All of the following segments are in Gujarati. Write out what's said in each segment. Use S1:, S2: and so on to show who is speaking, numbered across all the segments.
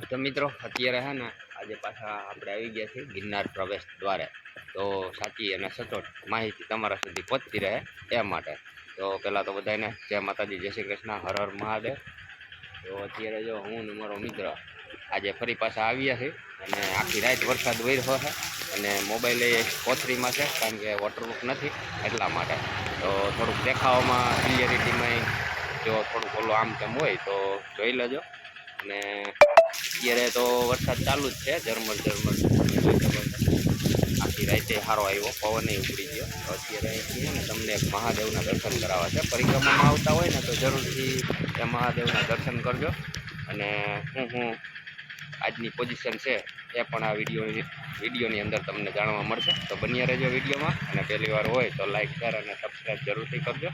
S1: તો મિત્રો અત્યારે હે ને આજે પાછા આપણે આવી ગયા છીએ ગિરનાર પ્રવેશ દ્વારે. તો સાચી અને સચોટ માહિતી તમારા સુધી પહોંચતી રહે એ માટે તો પહેલાં તો બધાને જય માતાજી, જય શ્રી કૃષ્ણ, હર હર મહાદેવ. તો અત્યારે જો હું ને મારો મિત્ર આજે ફરી પાછા આવ્યા છે અને આખી રાત વરસાદ વર્યો છે અને મોબાઈલ એ કોથરીમાં છે કારણ કે વોટરપ્રૂફ નથી એટલા માટે. તો થોડુંક દેખાવામાં ક્લિયરિટીમાં જો થોડુંક ઓલું આમ તેમ હોય તો જોઈ લેજો. અને અત્યારે તો વરસાદ ચાલુ જ છે, ઝરમર ઝરમર. આખી રાતે સારો આવ્યો, પવન ઉપડી ગયો. તો અત્યારે અહીંથી ને તમને મહાદેવના દર્શન કરાવવા છે. પરિક્રમામાં આવતા હોય ને તો જરૂરથી એ મહાદેવના દર્શન કરજો. અને હું આજની પોઝિશન છે એ પણ આ વિડીયોની અંદર તમને જાણવા મળશે. તો બન્યા રહેજો વિડીયોમાં. અને પહેલી વાર હોય તો લાઈક, શેર અને સબસ્ક્રાઈબ જરૂરથી કરજો.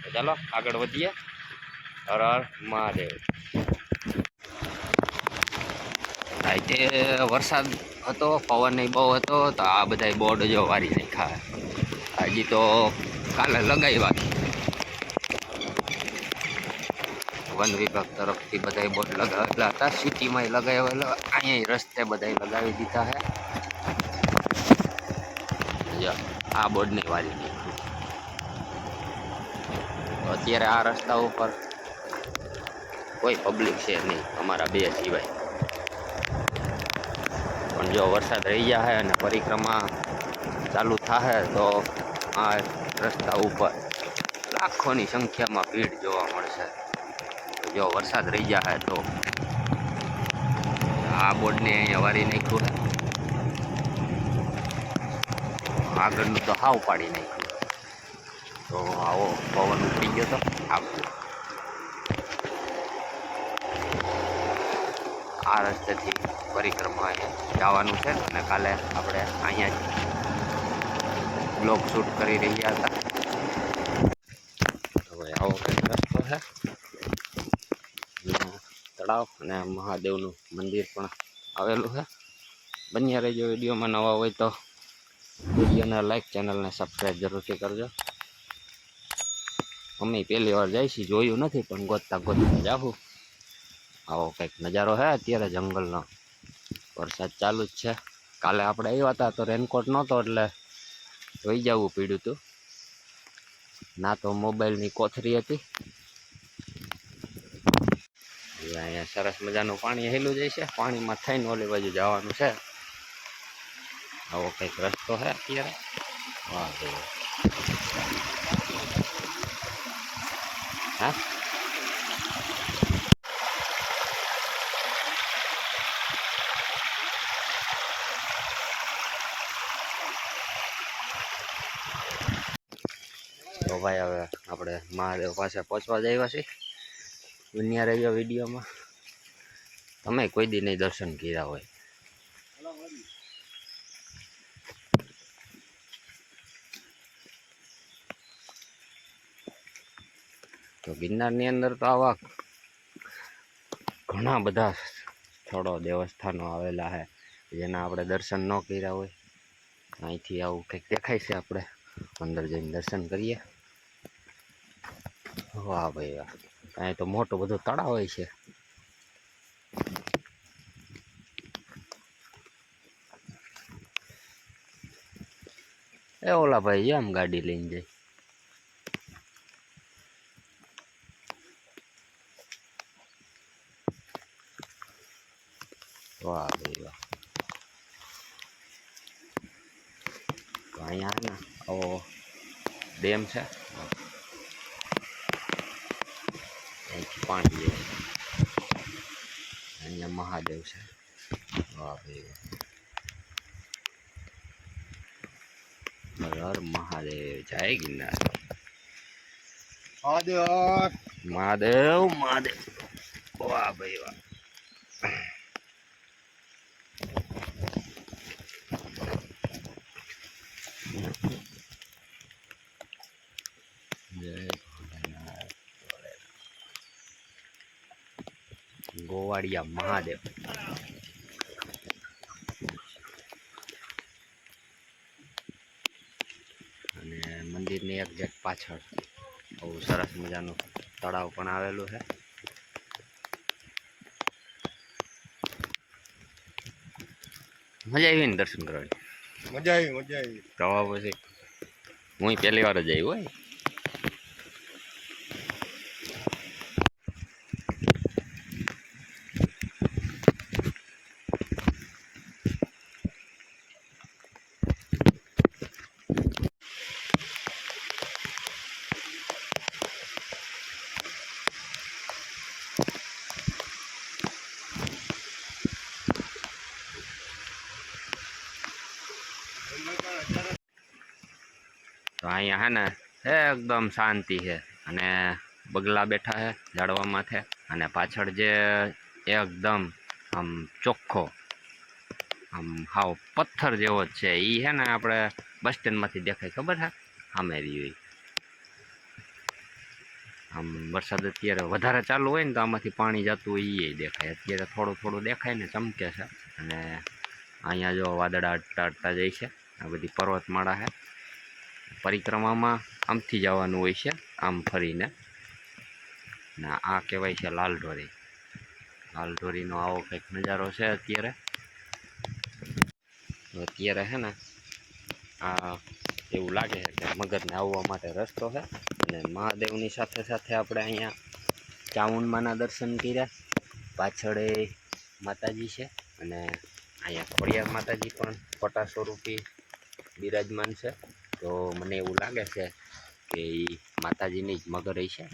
S1: તો ચાલો આગળ વધીએ. હર હર મહાદેવ. આજે વરસાદ હતો, પવન બહુ હતો, તો આ બધા બોર્ડ જો વારી નાખ્યા. હજી તો કાલે લગાવ્યા, વન વિભાગ તરફથી બધા બોર્ડ લગાવેલા હતા. સિટીમાં લગાવેલા, અહીંયા રસ્તે બધા લગાવી દીધા છે. આ બોર્ડની વારી નાખ્યું. તો અત્યારે આ રસ્તા ઉપર કોઈ પબ્લિક છે નહીં, અમારા બે સિવાય. પણ જો વરસાદ રહી જાય અને પરિક્રમા ચાલુ થાય તો આ રસ્તા ઉપર લાખોની સંખ્યામાં ભીડ જોવા મળશે. જો વરસાદ રહી જાય તો આ બોર્ડને અહીંયા વારી નાખ્યું. આગળનું તો હાવ પાડી નાખ્યું. તો આવો પવન ઉપડી ગયો તો આખું આ રસ્તેથી પરિક્રમા જવાનું છે. અને કાલે આપણે અહીંયા જ બ્લોગ શૂટ કરી રહ્યા હતા. હવે આવો કંઈક રસ્તો છે. તળાવ અને મહાદેવનું મંદિર પણ આવેલું છે. બન્યા રહેજો વિડીયોમાં. નવા હોય તો વિડીયોને લાઈક, ચેનલને સબસ્ક્રાઈબ જરૂરથી કરજો. અમે પહેલી વાર જઈશું, જોયું નથી, પણ ગોતતા જાઉં. આવો કંઈક નજારો છે અત્યારે જંગલનો. વરસાદ ચાલુ જ છે. કાલે આપણે આવ્યા હતા તો રેનકોટ નહોતો એટલે જોઈ જવું પડ્યું હતું. ના તો મોબાઈલની કોથરી હતી. અહીંયા સરસ મજાનું પાણી હેલું જાય છે. પાણીમાં થઈને ઓલી બાજુ જવાનું છે. આવો કંઈક રસ્તો છે અત્યારે. વાહ ભાઈ, હા. તો ભાઈ હવે આપણે મહાદેવ પાસે પહોંચવા જ આવ્યા છીએ. બન્યા રહેજો વિડીયોમાં. તમે કોઈ દી નહીં દર્શન કર્યા હોય. તો ગિરનારની અંદર તો આવા ઘણા બધા સ્થળો, દેવસ્થાનો આવેલા છે જેના આપણે દર્શન ન કર્યા હોય. અહીંથી આવું કંઈક દેખાય છે, આપણે અંદર જઈને દર્શન કરીએ. વાહ ભાઈ વાહ, અહીં તો મોટું બધું તળાવ હોય છે. એ ઓલા ભાઈ આમ ગાડી લઈને જાય. વાહ ભાઈ વાહ. તો અહીંયા ને આવો ડેમ છે, અહીંથી પાણી જાય. અહીંયા મહાદેવ છે. વાહ ભાઈ વાહ. હર મહાદેવ, જય ગિરનાર. મહાદેવ મહાદેવ. વાહ ભાઈ વાહ. ગોવાળિયા મહાદેવ. અને મંદિરની એક્ઝેક્ટ પાછળ આવું સરસ મજાનું તળાવ પણ આવેલું છે. મજા આવી ને દર્શન કરવાની?
S2: મજા આવી.
S1: તો પછી હું પહેલી વાર જ આવ્યો હોય. તો અહીંયા હે ને એકદમ શાંતિ છે અને બગલા બેઠા છે ઝાડવા માથે અને પાછળ જે એકદમ આમ ચોખ્ખો આમ હાવ પથ્થર જેવો જ છે એ છે ને આપણે બસ સ્ટેન્ડમાંથી દેખાય, ખબર છે? સામે રહ્યું આમ વરસાદ અત્યારે વધારે ચાલુ હોય ને તો આમાંથી પાણી જતું હોય એ દેખાય. અત્યારે થોડું થોડું દેખાય ને ચમકે છે. અને અહીંયા જો વાદળા અડતા અડતા જાય છે. આ બધી પર્વતમાળા છે. પરિક્રમામાં આમથી જવાનું હોય છે, આમ ફરીને. ને આ કહેવાય છે લાલઢોરી. લાલઢોરીનો આવો કંઈક નજારો છે અત્યારે. અત્યારે છે ને આ એવું લાગે છે કે મગરને આવવા માટે રસ્તો છે. અને મહાદેવની સાથે સાથે આપણે અહીંયા ચામુંડમાના દર્શન કર્યા. પાછળ માતાજી છે અને અહીંયા ખોડિયાર માતાજી પણ ફોટા સ્વરૂપી બિરાજમાન છે. તો મને એવું લાગે છે કે એ માતાજીની જ મગર છે.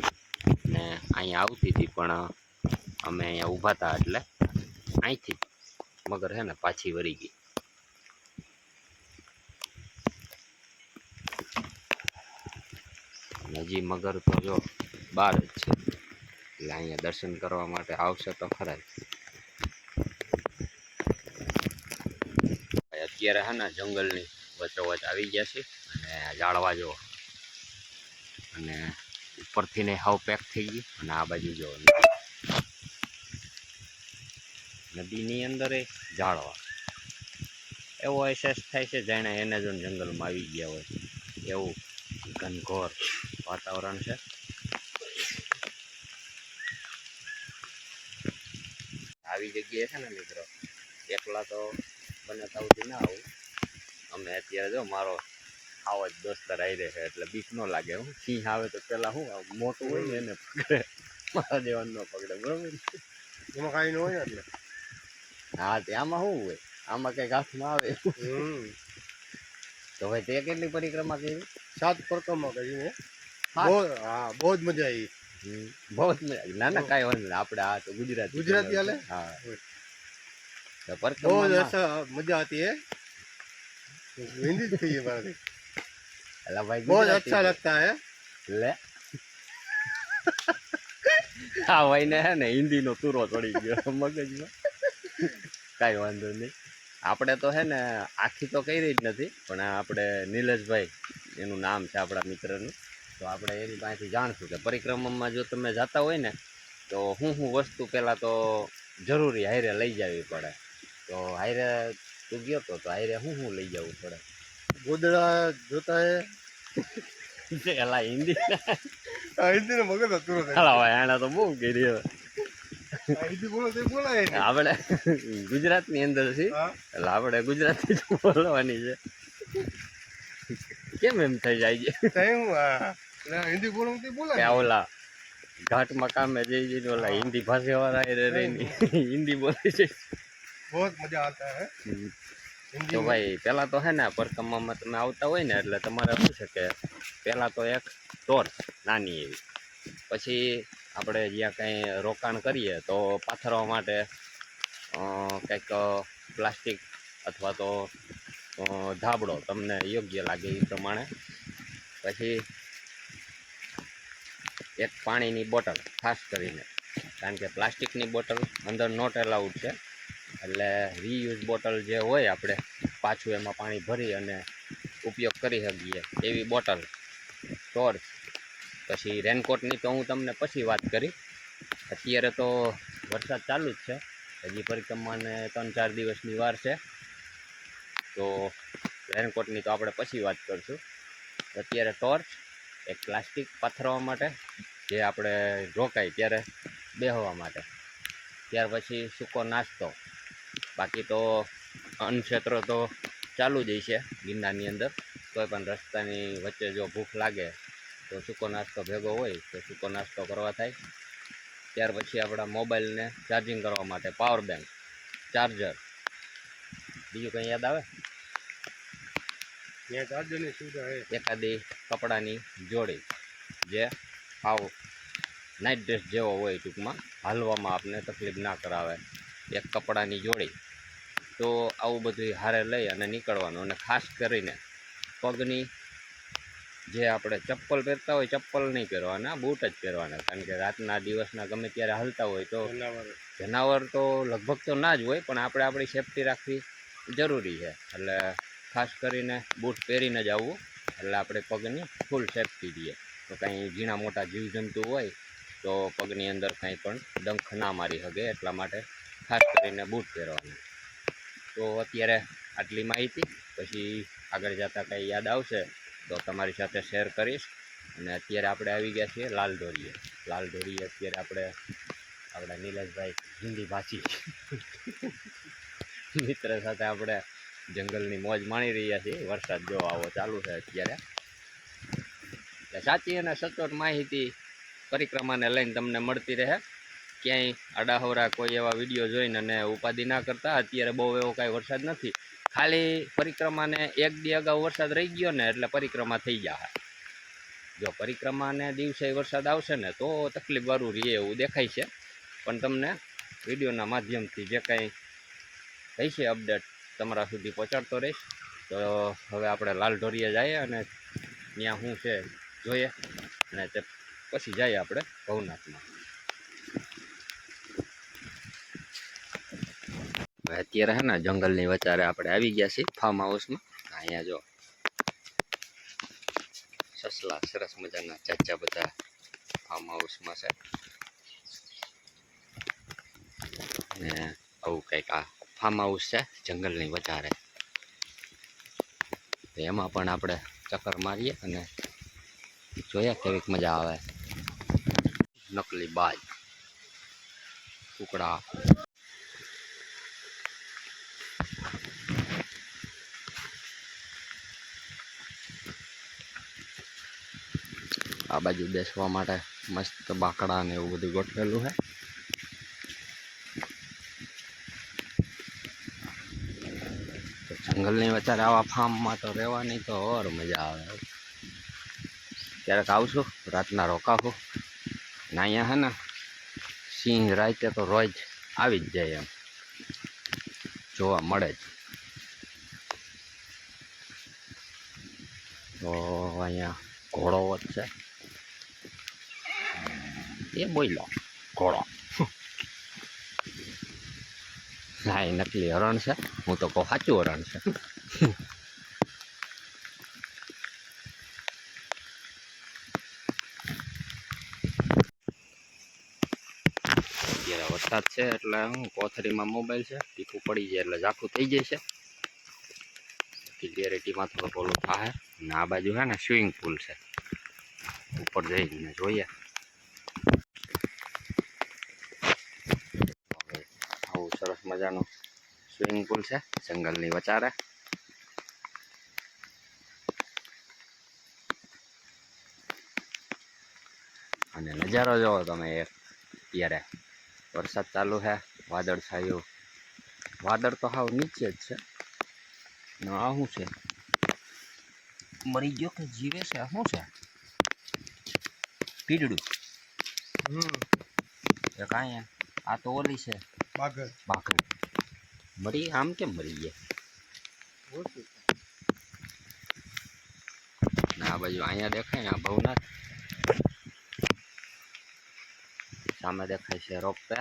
S1: ને અહીંયા આવતી હતી પણ અમે અહીંયા ઊભા હતા એટલે અહીંથી મગર છે ને પાછી વળી ગઈ. હજી મગર તો જો બહાર જ છે, એટલે અહીંયા દર્શન કરવા માટે આવશે તો ખરા. અત્યારે છે ને જંગલની વચ્ચોવચ આવી ગયા છે અને ઝાડવા જો અને ઉપરથી ને હાવ પેક થઈ ગઈ. અને આ બાજુ જો નદીની અંદર એ ઝાડવા એવો અહેસાસ થાય છે જાણે એને જો જંગલમાં આવી ગયા હોય એવું ઘનઘોર વાતાવરણ છે. આવી જગ્યાએ છે ને મિત્રો એકલા તો બને તાવથી ના આવું. અમે અત્યારે જો મારો આવો જ દોસ્તર આવી રહે છે એટલે બીક ન લાગે. હું સિંહ આવે તો પેલા શું મોટું હોય ને એને પકડે, મારા દેવાનું ન પકડે, બરોબર?
S2: એમાં કાંઈ ન હોય એટલે.
S1: હા, તે આમાં શું હોય? આમાં કંઈક હાથમાં આવે. તો ભાઈ તે કેટલી પરિક્રમા કરી?
S2: 7 પરિક્રમા કરી મેં. બહુ જ મજા આવી.
S1: બહુ જ મજા આવી. ના ના કાંઈ વાંધો નહીં, આપણે આ તો
S2: ગુજરાતી હાલે.
S1: હા, તો
S2: બહુ જ મજા આતી है. हिंदी थी ये बात.
S1: अल्लाह भाई
S2: बहुत अच्छा लगता है.
S1: ले હા ભાઈ ને હે ને હિન્દીનો તૂરો ચડી ગયો મગજમાં. કાંઈ વાંધો નહીં. આપણે તો હે ને આખી તો કરી જ નથી, પણ આપણે નિલેશભાઈ એનું નામ છે આપણા મિત્રનું, તો આપણે એની પાસેથી જાણશું કે પરિક્રમામાં જો તમે જતા હોય ને તો હું વસ્તુ પહેલાં તો જરૂરી હારે લઈ જવી પડે. તો હારે તું ગયો તો હારે હું લઈ જવું પડે?
S2: ગોદડા જોતા હે.
S1: એલા હિન્દી
S2: હિન્દી ને મગજ હતું.
S1: એને તો બહુ કરી.
S2: હિન્દી બોલો તો બોલાય.
S1: આપણે ગુજરાતની અંદર છીએ એટલે આપણે ગુજરાતી જ બોલવાની છે. કેમ એમ થઈ જાય છે?
S2: હિન્દી બોલો તો બોલાય.
S1: ઓલા ઘાટમાં કામે જઈને ઓલા હિન્દી ભાષાવાળા રહીને હિન્દી બોલે છે.
S2: બહુ મજા આવતા હે.
S1: તો ભાઈ પહેલાં તો હે ને પરિક્રમામાં તમે આવતા હોય ને એટલે તમારે શું છે કે પહેલાં તો એક ટોર્ચ નાની એવી, પછી આપણે જ્યાં કંઈ રોકાણ કરીએ તો પાથરવા માટે કંઈક પ્લાસ્ટિક અથવા તો ધાબળો તમને યોગ્ય લાગે એ પ્રમાણે, પછી એક પાણીની બોટલ ખાસ કરીને, કારણ કે પ્લાસ્ટિકની બોટલ અંદર નોટ એલાઉડ છે. એટલે રીયુઝ બોટલ જે હોય આપણે પાછું એમાં પાણી ભરી અને ઉપયોગ કરી શકીએ એવી બોટલ, ટોર્ચ. પછી રેનકોટની તો હું તમને પછી વાત કરી. અત્યારે તો વરસાદ ચાલુ જ છે, હજી પરિક્રમાને 3-4 દિવસની વાર છે, તો રેનકોટની તો આપણે પછી વાત કરીશું. અત્યારે ટોર્ચ, એક પ્લાસ્ટિક પાથરવા માટે, જે આપણે રોકાય ત્યારે બેહવા માટે. ત્યાર પછી સૂકો નાસ્તો. બાકી તો અન્નક્ષેત્ર તો ચાલુ જ છે ગિરનારની અંદર. કોઈ પણ રસ્તાની વચ્ચે જો ભૂખ લાગે તો સૂકો નાસ્તો ભેગો હોય તો સૂકો નાસ્તો કરવા થાય. ત્યાર પછી આપણા મોબાઈલને ચાર્જિંગ કરવા માટે પાવર બેંક, ચાર્જર. બીજું કંઈ યાદ આવે?
S2: ત્યાં ચાર્જરની સુવિધા છે.
S1: એકાદી કપડાની જોડી, જે આવ નાઇટ ડ્રેસ જેવો હોય, ટૂંકમાં હાલવામાં આપને તકલીફ ના કરાવે. એક કપડાની જોડી. તો આવું બધું હારે લઈ અને નીકળવાનું. અને ખાસ કરીને પગની જે આપણે ચપ્પલ પહેરતા હોય, ચપ્પલ નહીં પહેરવાના, બૂટ જ પહેરવાના. કારણ કે રાતના દિવસના ગમે ત્યારે હાલતા હોય તો જનાવર તો લગભગ તો ના જ હોય, પણ આપણે આપણી સેફટી રાખવી જરૂરી છે. એટલે ખાસ કરીને બૂટ પહેરીને જ આવવું, એટલે આપણે પગની ફૂલ સેફટી રહીએ. તો કાંઈ ઝીણા મોટા જીવજંતુ હોય તો પગની અંદર કાંઈ પણ ડંખ ના મારી શકે, એટલા માટે ખાસ કરીને બૂટ પહેરવાના. તો અત્યારે આટલી માહિતી. પછી આગળ જતાં કંઈ યાદ આવશે તો તમારી સાથે શેર કરીશ. અને અત્યારે આપણે આવી ગયા છીએ લાલઢોરીએ. લાલઢોરીએ અત્યારે આપણે આપણા નિલેશભાઈ હિન્દી ભાષી મિત્ર સાથે આપણે જંગલની મોજ માણી રહ્યા છીએ. વરસાદ જો આવો ચાલુ છે અત્યારે. એટલે સાચી અને સચોટ માહિતી પરિક્રમાને લઈને તમને મળતી રહે. ક્યાંય આડાહવરા કોઈ એવા વિડીયો જોઈને અને ઉપાધિ ના કરતા. અત્યારે બહુ એવો કાંઈ વરસાદ નથી. ખાલી પરિક્રમાને એક દી અગાઉ વરસાદ રહી ગયો ને એટલે પરિક્રમા થઈ જાય. જો પરિક્રમાને દિવસે વરસાદ આવશે ને તો તકલીફવાળું રહે એવું દેખાય છે. પણ તમને વિડીયોના માધ્યમથી જે કાંઈ કહીશે અપડેટ તમારા સુધી પહોંચાડતો રહીશ. તો હવે આપણે લાલઢોરીએ જઈએ અને ત્યાં શું છે જોઈએ, અને તે પછી જઈએ આપણે ભવનાથમાં. અત્યારે હે ને જંગલની વચારે આપણે આવી ગયા છીએ ફાર્મ હાઉસમાં. અહીંયા જો સસલા સરસ મજાના ચાચા બધા ફાર્મ હાઉસમાં છે. ને આવું કંઈક આ ફાર્મ હાઉસ છે જંગલની વચારે. એમાં પણ આપણે ચક્કર મારીએ અને જોઈએ કેવીક મજા આવે. નકલી બાજ, કુકડા. આ બાજુ બેસવા માટે મસ્ત બાકડા ને એવું બધું ગોઠવેલું છે. જંગલની વચ્ચે આવા ફાર્મમાં તો રહેવાની તો ઓર મજા આવે. ક્યારેક આવશું, રાતના રોકાશું. ને અહીંયા હે ને સિંહ રાતે તો રોજ આવી જ જાય, એમ જોવા મળે જ. તો અહીંયા ઘોડો છે. એ બોલો ઘોડો. હા, એ નકલી હરણ છે. હું તો કહું સાચું હરણ છે. અત્યારે વરસાદ છે એટલે હું કોથળીમાં મોબાઈલ છે, ટીપું પડી જાય એટલે ઝાખું થઈ જાય છે. ક્લિયરિટીમાં થોડોક ઓલું થાય. ને આ બાજુ છે ને સ્વિમિંગ પુલ છે, ઉપર જઈને જોઈએ. આવું સરસ મજાનું સ્વિમિંગ પુલ છે જંગલની વચારે. અને નજારો જોવો તમે. અત્યારે વરસાદ ચાલુ છે, વાદળ છાયું. વાદળ તો હાવ નીચે જ છે. આ શું છે? મરી ગયો કે જીવે છે? શું છે? પીડડું કાંઈ. આ તો ઓલી છે બાકડ. મરી આમ કેમ મરી ગયા? આ બાજુ અહીંયા દેખાય ને આ ભવનાથ. સામે દેખાય છે રોપવે.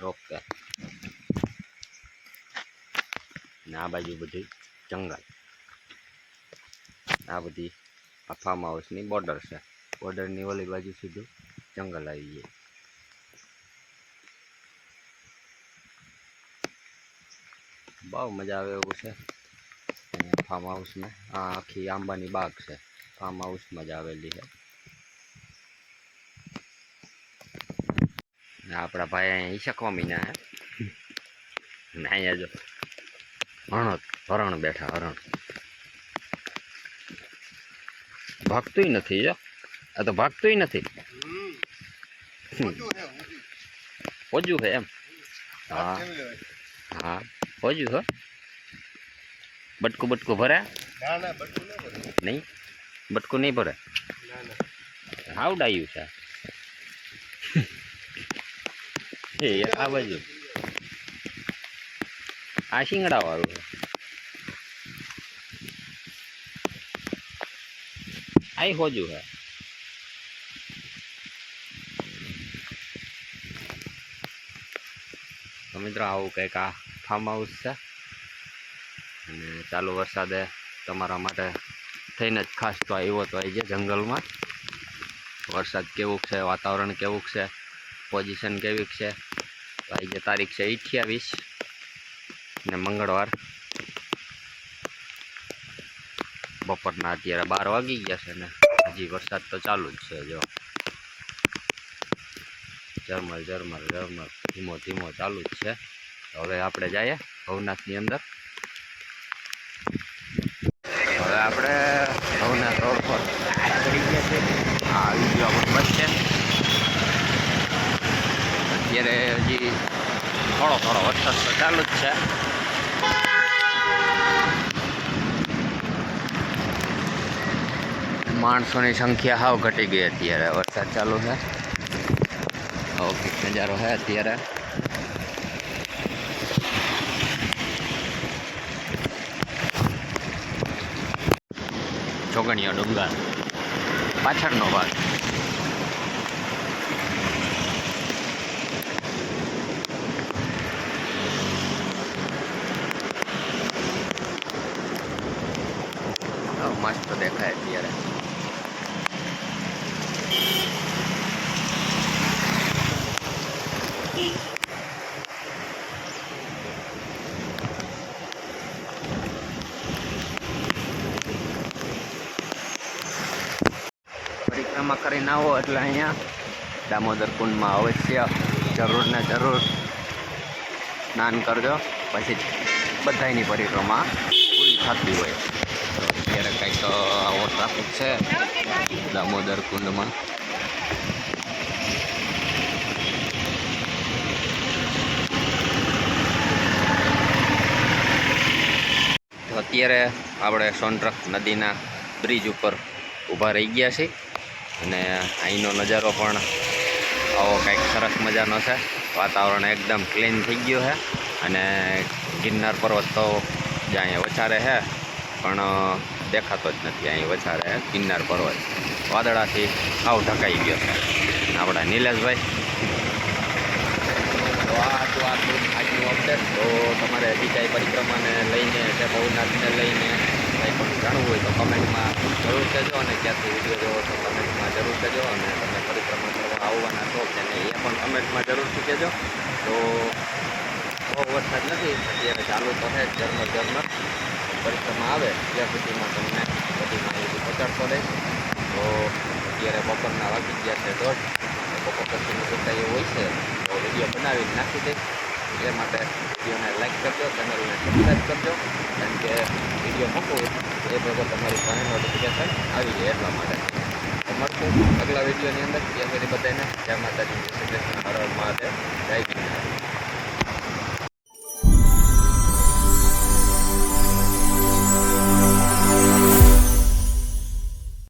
S1: રોપવે ને આ બાજુ બધી જંગલ. આ બધી આ ફાર્મ હાઉસની બોર્ડર છે. બોર્ડરની ઓલી બાજુ સીધું જંગલ આવી જાય. બહુ મજા આવે એવું છે. ફાર્મ હાઉસમાં. આ આખી આંબાની બાગ છે, ફાર્મ હાઉસમાં જ આવેલી છે. ને આપણા ભાઈ અહીંયા ઈશકવા મીના હે ને અહીંયા જો હરણ બેઠા. હરણ ભાગતુંય નથી. જો આ તો ભાગતુંય નથી. ઓજું છે એમ. હા હા ઓજું હો. બટકું ભરે નહીં? બટકું નહીં ભરે. હાવ ડાયું છે એ આ બાજુ. આ શિંગડા વાળું છે. આ હોજું છે. તો મિત્રો આવું કંઈક આ ફાર્મ હાઉસ છે. અને ચાલુ વરસાદે તમારા માટે થઈને જ ખાસ તો આવ્યો તો આવી જાય જંગલમાં. વરસાદ કેવું છે, વાતાવરણ કેવું છે, પોઝિશન કેવી છે. તો આવી જે તારીખ છે 28 ને મંગળવાર, બપોરના અત્યારે 12 વાગી ગયા છે ને હજી વરસાદ તો ચાલુ જ છે. જો ઝરમર ધીમો ચાલુ જ છે. હવે આપણે જઈએ ભવનાથની અંદર. હવે આપણે ભવનાથ રોડ પર ચડી ગયા છે. આ આવી ગયો આપણો બસ સ્ટેન્ડ. અત્યારે હજી થોડો વરસાદ તો ચાલુ જ છે. માણસોની સંખ્યા હાવ ઘટી ગઈ. અત્યારે વરસાદ ચાલુ છે. આવો નજારો છે અત્યારે. ચોગણીયો ડુંગર પાછળનો ભાગ. મસ્ત દેખાય અત્યારે. પરિક્રમા કરીને આવો એટલે અહીંયા દામોદર કુંડમાં અવશ્ય જરૂર સ્નાન કરજો. પછી બધાની પરિક્રમા પૂરી થતી હોય. અત્યારે કંઈક આવો ટ્રાફિક છે દામોદર કુંડમાં. તો અત્યારે આપણે સોનટ્રક નદીના બ્રિજ ઉપર ઊભા રહી ગયા છીએ. અને અહીંનો નજારો પણ આવો કંઈક સરસ મજાનો છે. વાતાવરણ એકદમ ક્લીન થઈ ગયું છે. અને ગિરનાર પર્વત તો જે અહીંયા વચારે છે પણ દેખાતો જ નથી. અહીં વચારે ગિરનાર પર્વત વાદળાથી આવ ઢકાઈ ગયો છે. આપણા નિલેશભાઈ. તો આટલું આજનું અપડેટ. તો તમારે હજી કાંઈ પરિક્રમાને લઈને કે ભવનાથને લઈને કંઈ પણ જાણવું હોય તો કમેન્ટમાં જરૂર કહેજો. અને ક્યાંથી વિડીયો જોવો તો કમેન્ટમાં જરૂર કહેજો. અને તમે પરિક્રમા કરવા આવવાના છો કે નહીં એ પણ કમેન્ટમાં જરૂરથી કહેજો. તો બહુ વરસાદ નથી અત્યારે, ચાલુ તો છે ઝરમર. પરિક્રમા આવે ત્યાં સુધીમાં તમને બધી માહિતી પહોંચાડતો રહીશ. તો અત્યારે બપોરના વાગી ગયા છે 1:30. બપોર પછીનું કરતાં એવું હોય છે તો વિડીયો બનાવીને નાખી દઈશ. એ માટે વિડીયોને લાઈક કરજો, ચેનલને સબસ્ક્રાઈબ કરજો. કારણ કે વિડીયો મૂકવું એ ભેગો તમારી પાસે નોટિફિકેશન આવી જાય એટલા માટે. તો મળશું આગલા વિડીયોની અંદર. ત્યાં સુધી બધાને જય માતાજી, જય શ્રી કૃષ્ણ, હર હર મહાદેવ, જય ગિરનાર.